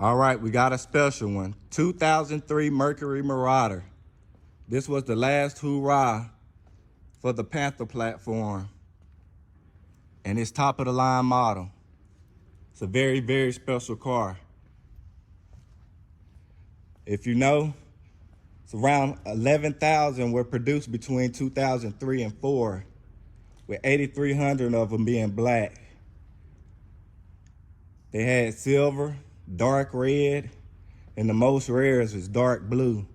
All right, we got a special one. 2003 Mercury Marauder. This was the last hoorah for the Panther platform. And it's top of the line model. It's a very, very special car. If you know, it's around 11,000 were produced between 2003 and 4, with 8,300 of them being black. They had silver, dark red, and the most rarest is dark blue.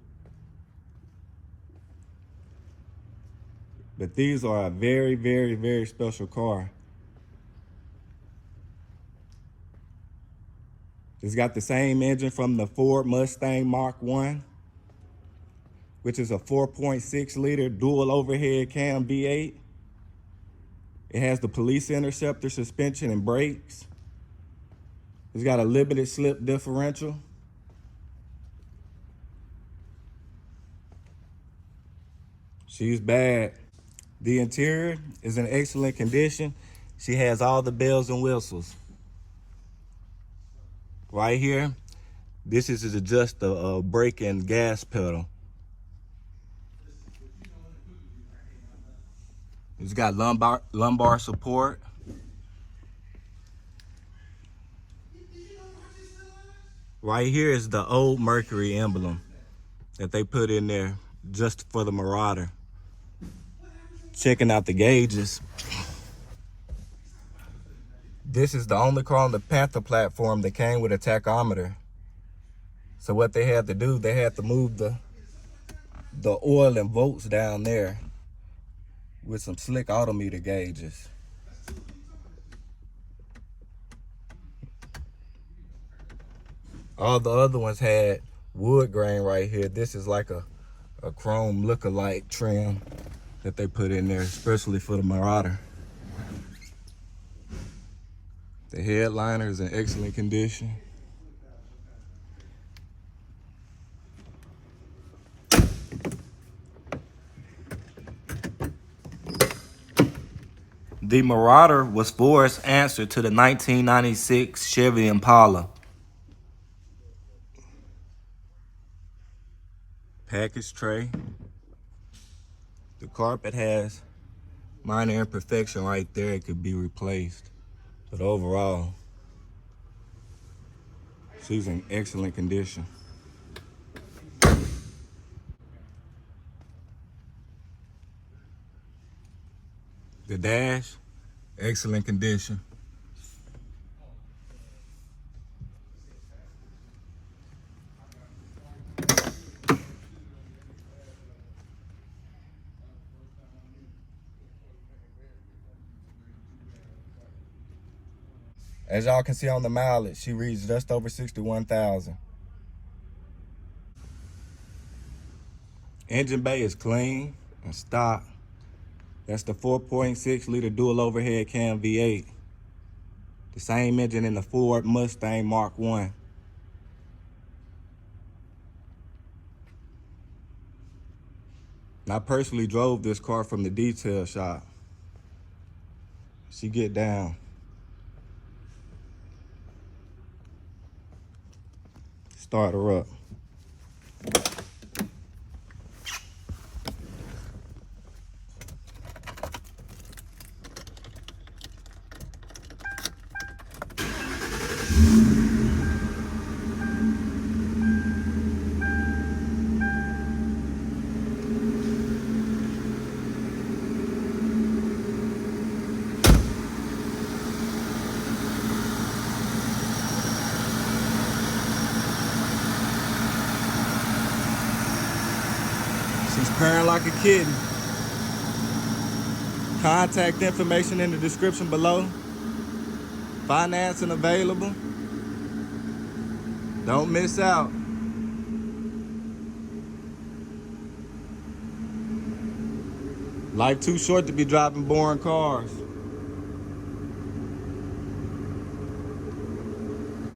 But these are a very, very, very special car. It's got the same engine from the Ford Mustang Mach 1, which is a 4.6 liter dual overhead cam V8. It has the police interceptor suspension and brakes. It's got a limited slip differential. She's bad. The interior is in excellent condition. She has all the bells and whistles. Right here, this is to adjust the brake and gas pedal. It's got lumbar support. Right here is the old Mercury emblem that they put in there just for the Marauder. Checking out the gauges. This is the only car on the Panther platform that came with a tachometer. So what they had to do, they had to move the oil and volts down there with some slick odometer gauges. All the other ones had wood grain right here. This is like a chrome look-alike trim that they put in there, especially for the Marauder. The headliner is in excellent condition. The Marauder was Ford's answer to the 1996 Chevy Impala. Package tray. The carpet has minor imperfection right there. It could be replaced. But overall, she's in excellent condition. The dash, excellent condition. As y'all can see on the mileage, she reads just over 61,000. Engine bay is clean and stock. That's the 4.6 liter dual overhead cam V8. The same engine in the Ford Mustang Mach 1. And I personally drove this car from the detail shop. She get down. Start her up. She's purring like a kitten. Contact information in the description below. Financing available. Don't miss out. Life too short to be driving boring cars.